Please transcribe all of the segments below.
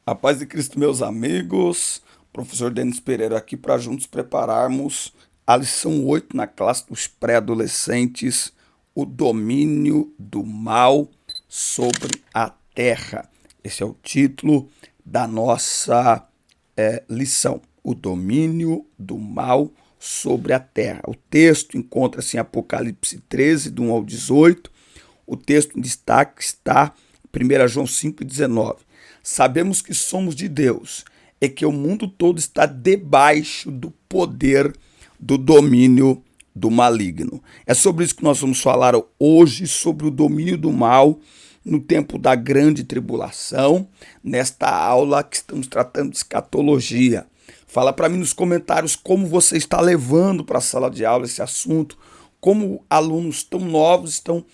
A paz de Cristo, meus amigos. Professor Denis Pereira aqui para juntos prepararmos a lição 8 na classe dos pré-adolescentes, o domínio do mal sobre a terra. Esse é o título da nossa lição, o domínio do mal sobre a terra. O texto encontra-se em Apocalipse 13, do 1 ao 18. O texto em destaque está em 1 João 5,19. Sabemos que somos de Deus e que o mundo todo está debaixo do poder do domínio do maligno. É sobre isso que nós vamos falar hoje, sobre o domínio do mal no tempo da grande tribulação, nesta aula que estamos tratando de escatologia. Fala para mim nos comentários como você está levando para a sala de aula esse assunto, como alunos tão novos estão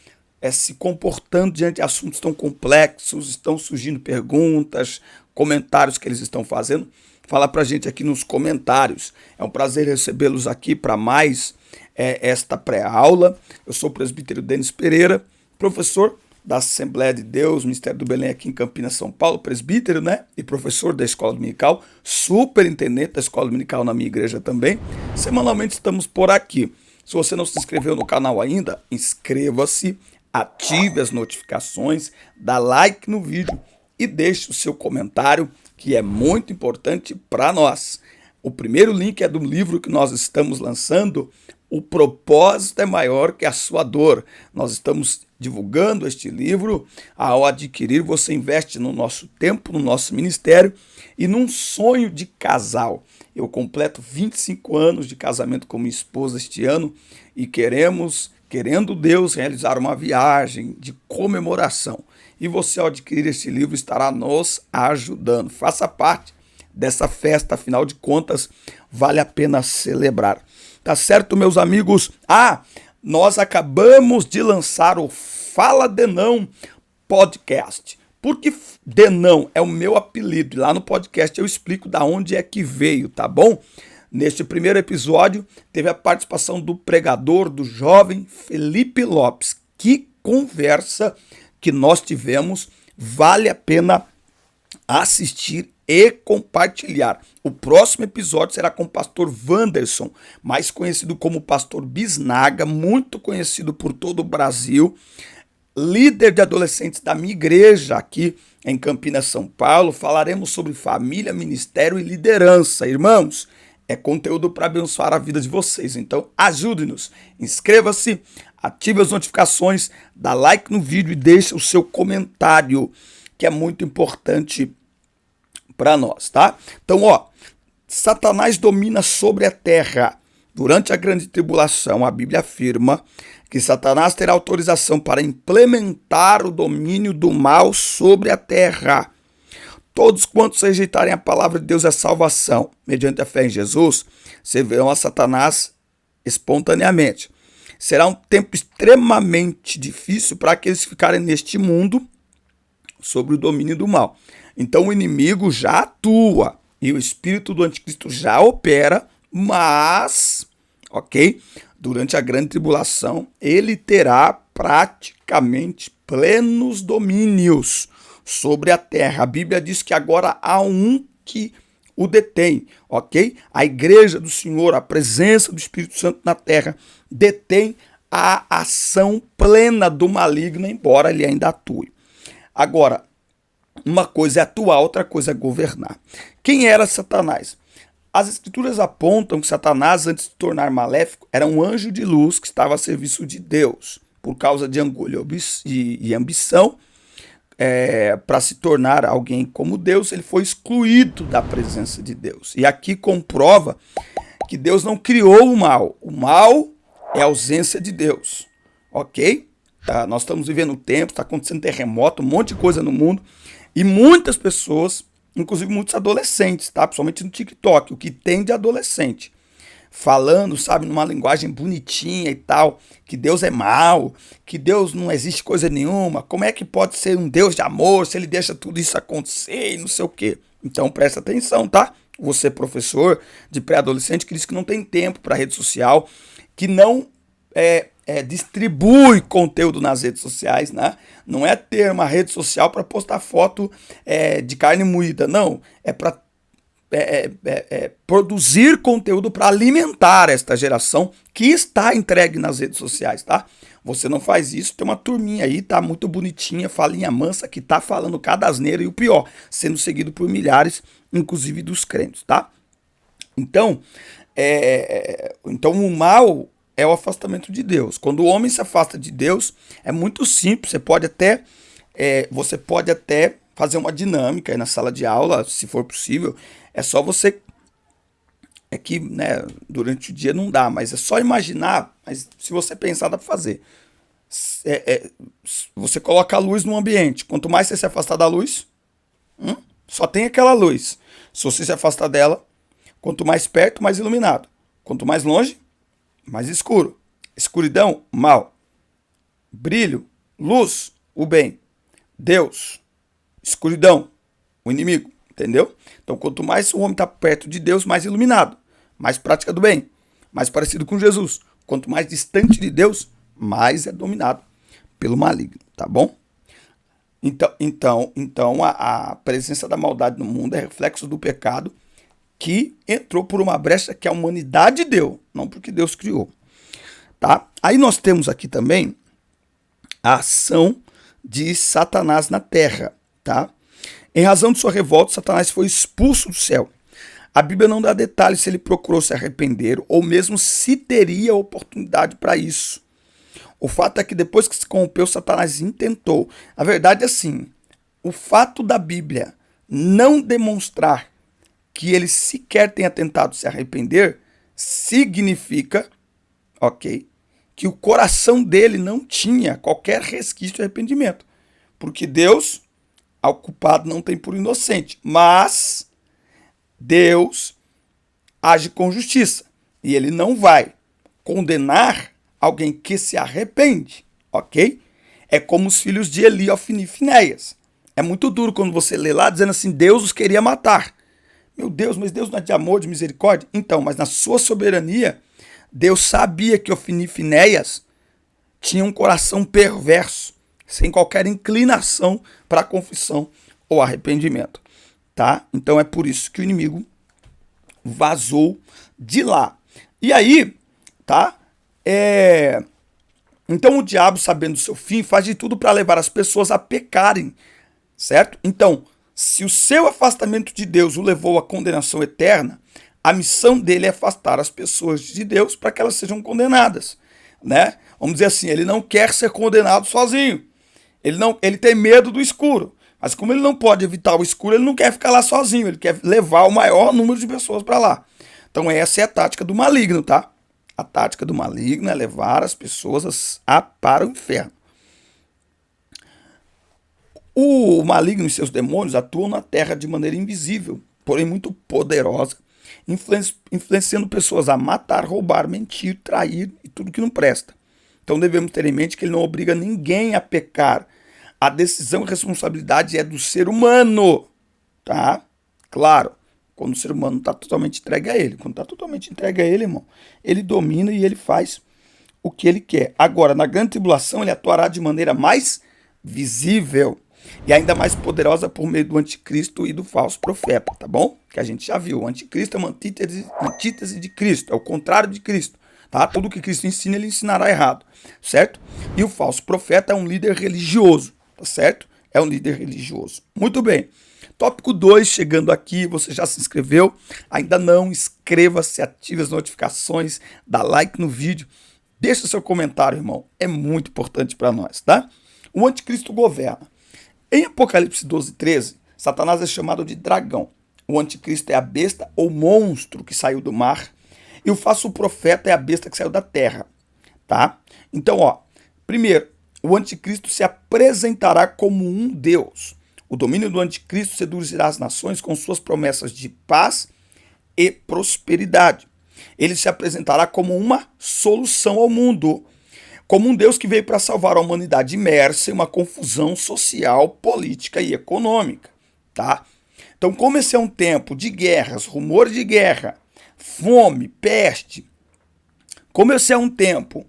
se comportando diante de assuntos tão complexos, estão surgindo perguntas, comentários que eles estão fazendo. Fala pra gente aqui nos comentários. É um prazer recebê-los aqui para mais esta pré-aula. Eu sou o presbítero Denis Pereira, professor da Assembleia de Deus, Ministério do Belém aqui em Campinas, São Paulo, presbítero, né? E professor da Escola Dominical, superintendente da Escola Dominical na minha igreja também. Semanalmente estamos por aqui. Se você não se inscreveu no canal ainda, inscreva-se, ative as notificações, dá like no vídeo e deixe o seu comentário, que é muito importante para nós. O primeiro link é do livro que nós estamos lançando, O Propósito é Maior que a Sua Dor. Nós estamos divulgando este livro. Ao adquirir, você investe no nosso tempo, no nosso ministério e num sonho de casal. Eu completo 25 anos de casamento com minha esposa este ano e querendo Deus, realizar uma viagem de comemoração. E você, ao adquirir este livro, estará nos ajudando. Faça parte dessa festa, afinal de contas, vale a pena celebrar. Tá certo, meus amigos? Nós acabamos de lançar o Fala Denão podcast. Porque Denão é o meu apelido. E lá no podcast eu explico da onde é que veio, tá bom? Neste primeiro episódio, teve a participação do pregador, do jovem Felipe Lopes. Que conversa que nós tivemos, vale a pena assistir e compartilhar. O próximo episódio será com o pastor Wanderson, mais conhecido como pastor Bisnaga, muito conhecido por todo o Brasil, líder de adolescentes da minha igreja aqui em Campinas, São Paulo. Falaremos sobre família, ministério e liderança. Irmãos, é conteúdo para abençoar a vida de vocês. Então, ajude-nos. Inscreva-se, ative as notificações, dá like no vídeo e deixe o seu comentário, que é muito importante para nós, tá? Então, Satanás domina sobre a terra. Durante a grande tribulação, a Bíblia afirma que Satanás terá autorização para implementar o domínio do mal sobre a terra. Todos quantos rejeitarem a palavra de Deus e a salvação, mediante a fé em Jesus, servirão a Satanás espontaneamente. Será um tempo extremamente difícil para aqueles que ficarem neste mundo sobre o domínio do mal. Então o inimigo já atua e o espírito do anticristo já opera, mas, durante a grande tribulação, ele terá praticamente plenos domínios sobre a terra. A Bíblia diz que agora há um que o detém, A igreja do Senhor, a presença do Espírito Santo na terra, detém a ação plena do maligno, embora ele ainda atue. Agora, uma coisa é atuar, outra coisa é governar. Quem era Satanás? As escrituras apontam que Satanás, antes de se tornar maléfico, era um anjo de luz que estava a serviço de Deus. Por causa de orgulho e ambição, para se tornar alguém como Deus, ele foi excluído da presença de Deus. E aqui comprova que Deus não criou o mal. O mal é a ausência de Deus, Nós estamos vivendo um tempo, está acontecendo terremoto, um monte de coisa no mundo. E muitas pessoas, inclusive muitos adolescentes, principalmente no TikTok, o que tem de adolescente, falando, numa linguagem bonitinha e tal, que Deus é mau, que Deus não existe coisa nenhuma, como é que pode ser um Deus de amor se ele deixa tudo isso acontecer e não sei o quê. Então presta atenção, tá? Você, professor de pré-adolescente, que diz que não tem tempo para rede social, que não distribui conteúdo nas redes sociais, né? Não é ter uma rede social para postar foto de carne moída, não. É para produzir conteúdo para alimentar esta geração que está entregue nas redes sociais, tá? Você não faz isso, tem uma turminha aí, tá muito bonitinha, falinha mansa, que tá falando cada asneira e o pior, sendo seguido por milhares, inclusive dos crentes, tá? Então, então o mal é o afastamento de Deus. Quando o homem se afasta de Deus, é muito simples, você pode até fazer uma dinâmica aí na sala de aula, se for possível. É só você. É que, né, durante o dia não dá, mas é só imaginar. Mas se você pensar, dá pra fazer. Você coloca a luz no ambiente. Quanto mais você se afastar da luz, só tem aquela luz. Se você se afastar dela, quanto mais perto, mais iluminado. Quanto mais longe, mais escuro. Escuridão, mal. Brilho, luz, o bem. Deus, escuridão, o inimigo. Entendeu? Então, quanto mais o homem está perto de Deus, mais iluminado, mais prática do bem, mais parecido com Jesus. Quanto mais distante de Deus, mais é dominado pelo maligno, tá bom? Então a presença da maldade no mundo é reflexo do pecado que entrou por uma brecha que a humanidade deu, não porque Deus criou, tá? Aí nós temos aqui também a ação de Satanás na terra, tá? Em razão de sua revolta, Satanás foi expulso do céu. A Bíblia não dá detalhes se ele procurou se arrepender ou mesmo se teria oportunidade para isso. O fato é que depois que se corrompeu, Satanás intentou. A verdade é assim, o fato da Bíblia não demonstrar que ele sequer tenha tentado se arrepender, significa, que o coração dele não tinha qualquer resquício de arrependimento. Porque Deus, ao culpado não tem por inocente, mas Deus age com justiça e ele não vai condenar alguém que se arrepende, ok? É como os filhos de Eli, Ofni e Finéias. É muito duro quando você lê lá dizendo assim, Deus os queria matar. Meu Deus, mas Deus não é de amor, de misericórdia? Então, mas na sua soberania, Deus sabia que Ofni e Finéias tinham um coração perverso, sem qualquer inclinação para a confissão ou arrependimento, tá? Então é por isso que o inimigo vazou de lá. E aí, tá? Então o diabo, sabendo do seu fim, faz de tudo para levar as pessoas a pecarem, certo? Então, se o seu afastamento de Deus o levou à condenação eterna, a missão dele é afastar as pessoas de Deus para que elas sejam condenadas, né? Vamos dizer assim, ele não quer ser condenado sozinho. Ele tem medo do escuro. Mas como ele não pode evitar o escuro, ele não quer ficar lá sozinho. Ele quer levar o maior número de pessoas para lá. Então essa é a tática do maligno, tá? A tática do maligno é levar as pessoas para o inferno. O maligno e seus demônios atuam na terra de maneira invisível, porém muito poderosa, influenciando pessoas a matar, roubar, mentir, trair e tudo que não presta. Então devemos ter em mente que ele não obriga ninguém a pecar. A decisão e responsabilidade é do ser humano, tá? Claro, quando o ser humano está totalmente entregue a ele. Quando está totalmente entregue a ele, irmão, ele domina e ele faz o que ele quer. Agora, na grande tribulação, ele atuará de maneira mais visível e ainda mais poderosa por meio do anticristo e do falso profeta, tá bom? Que a gente já viu. O anticristo é uma antítese de Cristo, é o contrário de Cristo. Tá? Tudo que Cristo ensina, ele ensinará errado, certo? E o falso profeta é um líder religioso, tá certo? É um líder religioso. Muito bem. Tópico 2, chegando aqui, você já se inscreveu? Ainda não? Inscreva-se, ative as notificações, dá like no vídeo, deixa seu comentário, irmão. É muito importante para nós, tá? O anticristo governa. Em Apocalipse 12:13, Satanás é chamado de dragão. O anticristo é a besta ou monstro que saiu do mar. E o falso profeta é a besta que saiu da terra, tá? Então, primeiro, o anticristo se apresentará como um Deus. O domínio do anticristo seduzirá as nações com suas promessas de paz e prosperidade. Ele se apresentará como uma solução ao mundo, como um Deus que veio para salvar a humanidade imersa em uma confusão social, política e econômica, tá? Então, como esse é um tempo de guerras, rumores de guerra, fome, peste, como esse é um tempo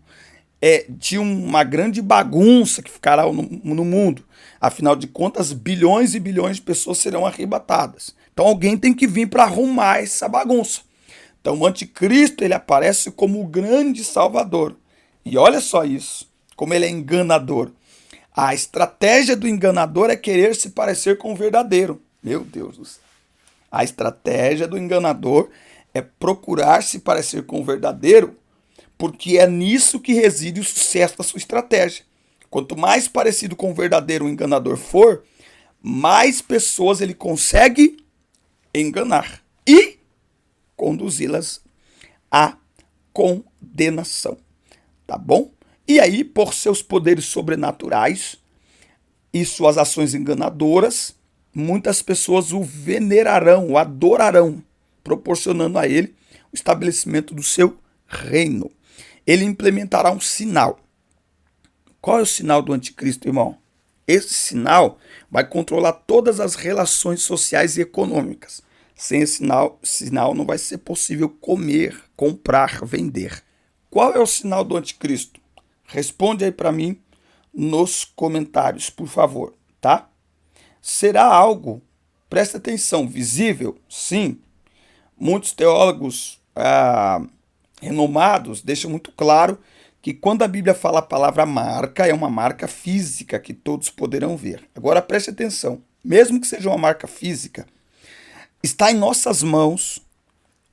de uma grande bagunça que ficará no mundo. Afinal de contas, bilhões e bilhões de pessoas serão arrebatadas. Então alguém tem que vir para arrumar essa bagunça. Então o anticristo ele aparece como o grande salvador. E olha só isso, como ele é enganador. A estratégia do enganador é querer se parecer com o verdadeiro. Meu Deus do céu. A estratégia do enganador é procurar se parecer com o verdadeiro, porque é nisso que reside o sucesso da sua estratégia. Quanto mais parecido com o verdadeiro o enganador for, mais pessoas ele consegue enganar e conduzi-las à condenação. Tá bom? E aí, por seus poderes sobrenaturais e suas ações enganadoras, muitas pessoas o venerarão, o adorarão, proporcionando a ele o estabelecimento do seu reino. Ele implementará um sinal. Qual é o sinal do anticristo, irmão? Esse sinal vai controlar todas as relações sociais e econômicas. Sem esse sinal não vai ser possível comer, comprar, vender. Qual é o sinal do anticristo? Responde aí para mim nos comentários, por favor, tá? Será algo, presta atenção, visível? Sim. Muitos teólogos renomados deixam muito claro que quando a Bíblia fala a palavra marca, é uma marca física que todos poderão ver. Agora preste atenção, mesmo que seja uma marca física, está em nossas mãos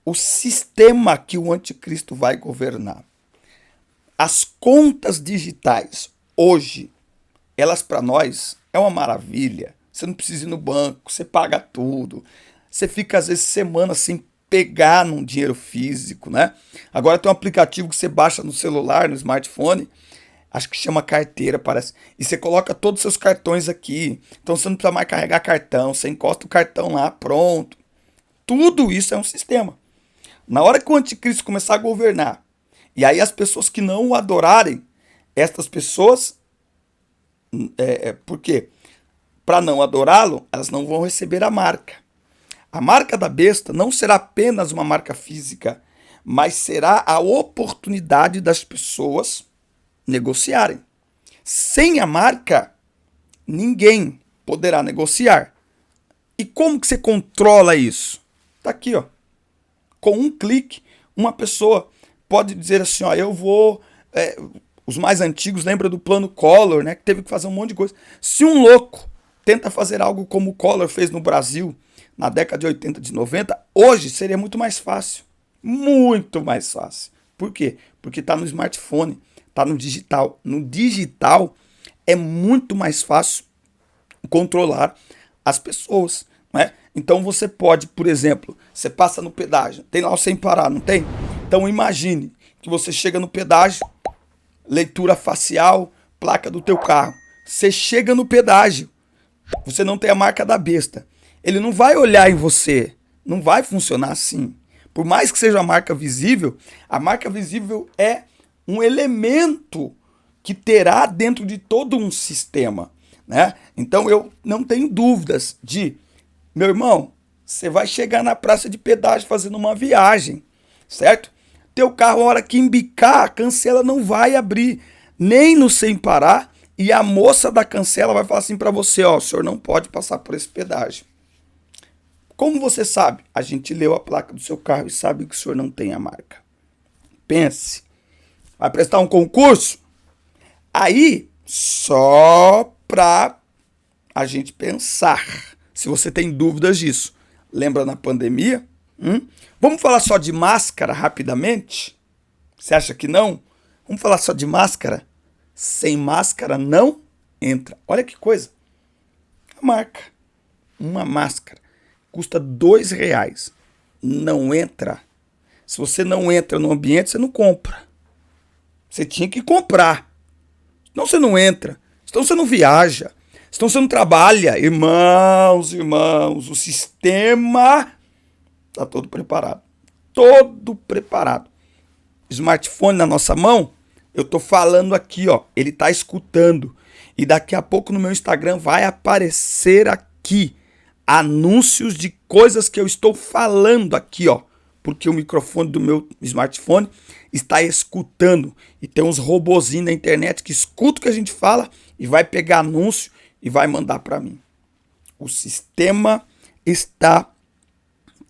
o sistema que o anticristo vai governar. As contas digitais, hoje, elas para nós é uma maravilha. Você não precisa ir no banco, você paga tudo. Você fica às vezes semanas sem pegar num dinheiro físico, né? Agora tem um aplicativo que você baixa no celular, no smartphone, acho que chama carteira, parece. E você coloca todos os seus cartões aqui. Então você não precisa mais carregar cartão, você encosta o cartão lá, pronto. Tudo isso é um sistema. Na hora que o anticristo começar a governar, e aí as pessoas que não o adorarem, estas pessoas, por quê? Para não adorá-lo, elas não vão receber a marca. A marca da besta não será apenas uma marca física, mas será a oportunidade das pessoas negociarem. Sem a marca, ninguém poderá negociar. E como que você controla isso? Tá aqui, ó. Com um clique, uma pessoa pode dizer assim, ó, eu vou... os mais antigos lembram do plano Collor, né? Que teve que fazer um monte de coisa. Se um louco tenta fazer algo como o Collor fez no Brasil, na década de 80, de 90, hoje seria muito mais fácil. Muito mais fácil. Por quê? Porque está no smartphone, está no digital. No digital é muito mais fácil controlar as pessoas, né? Então você pode, por exemplo, você passa no pedágio, tem lá o sem parar, não tem? Então imagine que você chega no pedágio, leitura facial, placa do teu carro. Você chega no pedágio, você não tem a marca da besta. Ele não vai olhar em você, não vai funcionar assim. Por mais que seja a marca visível é um elemento que terá dentro de todo um sistema, né? Então eu não tenho dúvidas de, meu irmão, você vai chegar na praça de pedágio fazendo uma viagem, certo? Teu carro, a hora que embicar, a cancela não vai abrir, nem no sem parar, e a moça da cancela vai falar assim para você, ó, o senhor não pode passar por esse pedágio. Como você sabe? A gente leu a placa do seu carro e sabe que o senhor não tem a marca. Pense. Vai prestar um concurso? Aí, só para a gente pensar, se você tem dúvidas disso. Lembra na pandemia? Vamos falar só de máscara rapidamente? Você acha que não? Vamos falar só de máscara? Sem máscara não entra. Olha que coisa. A marca. Uma máscara. Custa R$2. Não entra. Se você não entra no ambiente, você não compra. Você tinha que comprar. Senão você não entra. Senão você não viaja. Senão você não trabalha. Irmãos, o sistema está todo preparado. Todo preparado. Smartphone na nossa mão, eu tô falando aqui, ó. Ele tá escutando. E daqui a pouco no meu Instagram vai aparecer aqui anúncios de coisas que eu estou falando aqui, ó. Porque o microfone do meu smartphone está escutando. E tem uns robozinhos na internet que escutam o que a gente fala e vai pegar anúncio e vai mandar para mim. O sistema está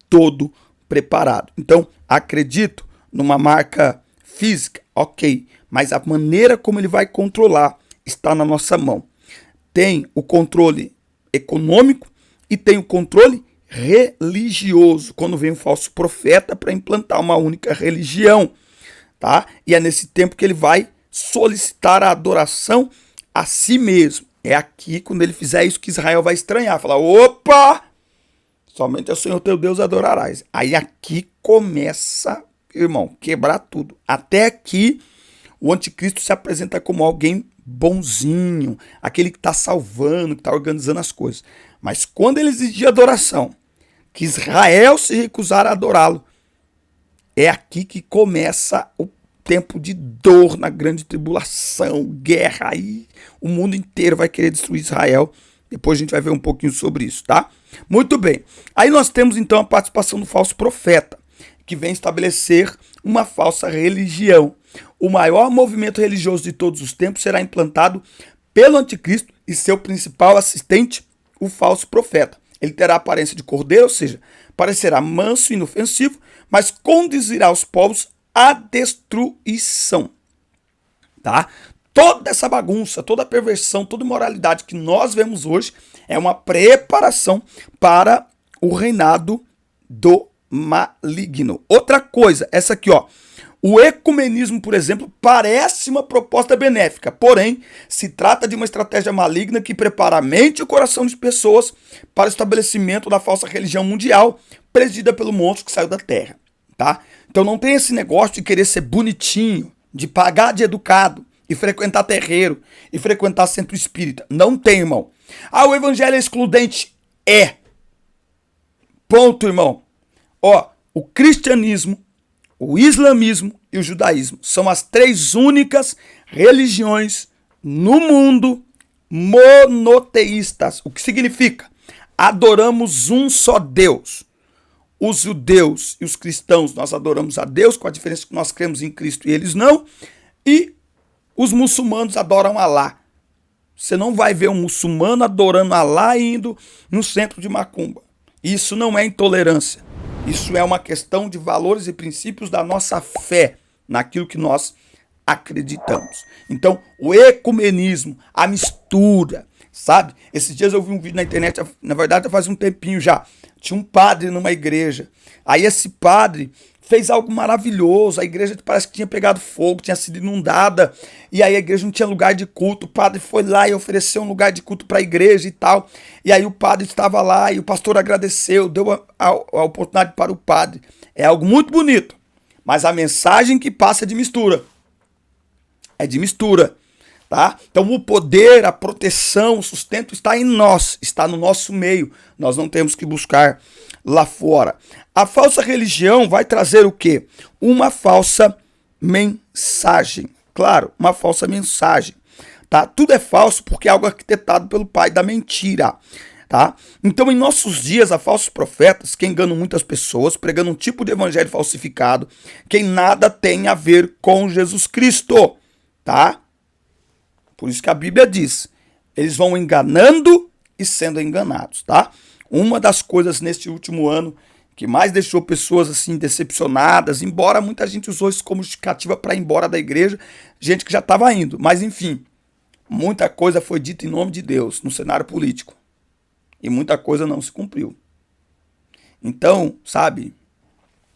todo preparado. Então, acredito numa marca física, ok, mas a maneira como ele vai controlar está na nossa mão. Tem o controle econômico e tem o controle religioso, quando vem um falso profeta para implantar uma única religião, tá? E é nesse tempo que ele vai solicitar a adoração a si mesmo. É aqui, quando ele fizer isso, que Israel vai estranhar, falar, opa, somente ao Senhor teu Deus adorarás. Aí aqui começa, irmão, quebrar tudo. Até aqui, o anticristo se apresenta como alguém bonzinho, aquele que está salvando, que está organizando as coisas. Mas quando ele exigir adoração, que Israel se recusar a adorá-lo, é aqui que começa o tempo de dor na grande tribulação, guerra, aí o mundo inteiro vai querer destruir Israel. Depois a gente vai ver um pouquinho sobre isso, tá? Muito bem. Aí nós temos então a participação do falso profeta, que vem estabelecer uma falsa religião. O maior movimento religioso de todos os tempos será implantado pelo anticristo e seu principal assistente, o falso profeta. Ele terá a aparência de cordeiro, ou seja, parecerá manso e inofensivo, mas conduzirá os povos à destruição. Tá? Toda essa bagunça, toda a perversão, toda a imoralidade que nós vemos hoje é uma preparação para o reinado do maligno. Outra coisa, essa aqui, ó. O ecumenismo, por exemplo, parece uma proposta benéfica, porém, se trata de uma estratégia maligna que prepara a mente e o coração de pessoas para o estabelecimento da falsa religião mundial, presidida pelo monstro que saiu da terra, tá? Então não tem esse negócio de querer ser bonitinho, de pagar de educado, e frequentar terreiro, e frequentar centro espírita. Não tem, irmão. Ah, o evangelho é excludente? É. Ponto, irmão. Ó, o cristianismo, o islamismo e o judaísmo são as três únicas religiões no mundo monoteístas. O que significa? Adoramos um só Deus. Os judeus e os cristãos, nós adoramos a Deus, com a diferença que nós cremos em Cristo e eles não. E os muçulmanos adoram Alá. Você não vai ver um muçulmano adorando Alá e indo no centro de macumba. Isso não é intolerância. Isso é uma questão de valores e princípios da nossa fé, naquilo que nós acreditamos. Então, o ecumenismo, a mistura, sabe? Esses dias eu vi um vídeo na internet, na verdade faz um tempinho já, tinha um padre numa igreja. Aí esse padre fez algo maravilhoso, a igreja parece que tinha pegado fogo, tinha sido inundada, e aí a igreja não tinha lugar de culto, o padre foi lá e ofereceu um lugar de culto para a igreja e tal, e aí o padre estava lá e o pastor agradeceu, deu a oportunidade para o padre. É algo muito bonito, mas a mensagem que passa é de mistura. É de mistura, tá? Então o poder, a proteção, o sustento está em nós, está no nosso meio, nós não temos que buscar lá fora. A falsa religião vai trazer o quê? Uma falsa mensagem. Claro, uma falsa mensagem. Tá? Tudo é falso porque é algo arquitetado pelo pai da mentira. Tá? Então, em nossos dias, há falsos profetas que enganam muitas pessoas, pregando um tipo de evangelho falsificado que nada tem a ver com Jesus Cristo. Tá? Por isso que a Bíblia diz, eles vão enganando e sendo enganados. Tá? Uma das coisas neste último ano que mais deixou pessoas assim decepcionadas, embora muita gente usou isso como justificativa para ir embora da igreja, gente que já estava indo, mas enfim, muita coisa foi dita em nome de Deus no cenário político e muita coisa não se cumpriu. Então, sabe,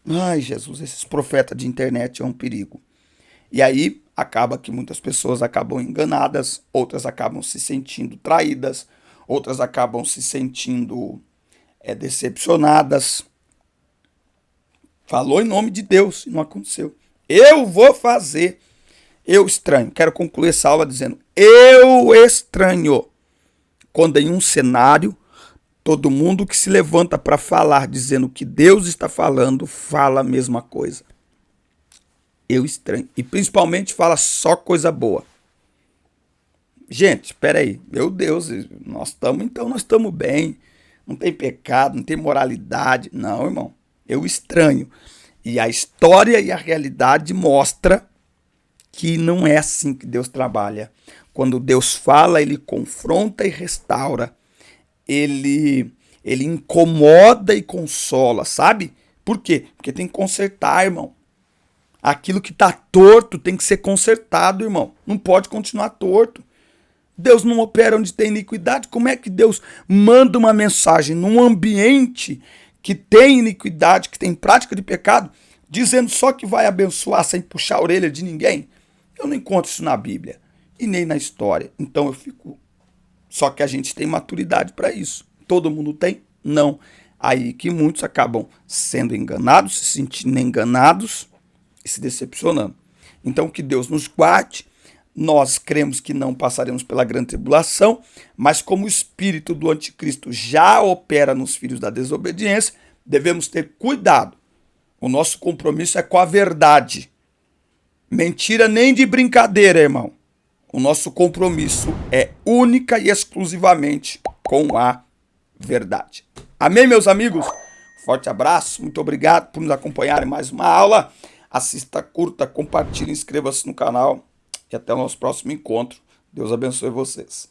ai Jesus, esses profetas de internet é um perigo. E aí acaba que muitas pessoas acabam enganadas, outras acabam se sentindo traídas, outras acabam se sentindo decepcionadas. Falou em nome de Deus e não aconteceu. Eu vou fazer. Eu estranho. Quero concluir essa aula dizendo, eu estranho quando em um cenário todo mundo que se levanta para falar dizendo que Deus está falando, fala a mesma coisa. Eu estranho. E principalmente fala só coisa boa. Gente, espera aí. Meu Deus, nós estamos bem. Não tem pecado, não tem moralidade. Não, irmão. Eu estranho. E a história e a realidade mostra que não é assim que Deus trabalha. Quando Deus fala, ele confronta e restaura. Ele incomoda e consola, sabe? Por quê? Porque tem que consertar, irmão. Aquilo que está torto tem que ser consertado, irmão. Não pode continuar torto. Deus não opera onde tem iniquidade. Como é que Deus manda uma mensagem num ambiente que tem iniquidade, que tem prática de pecado, dizendo só que vai abençoar sem puxar a orelha de ninguém? Eu não encontro isso na Bíblia e nem na história. Então eu fico... Só que a gente tem maturidade para isso. Todo mundo tem? Não. Aí que muitos acabam sendo enganados, se sentindo enganados e se decepcionando. Então que Deus nos guarde. Nós cremos que não passaremos pela grande tribulação, mas como o espírito do anticristo já opera nos filhos da desobediência, devemos ter cuidado. O nosso compromisso é com a verdade. Mentira nem de brincadeira, irmão. O nosso compromisso é única e exclusivamente com a verdade. Amém, meus amigos? Forte abraço, muito obrigado por nos acompanhar em mais uma aula. Assista, curta, compartilhe, inscreva-se no canal e até o nosso próximo encontro. Deus abençoe vocês.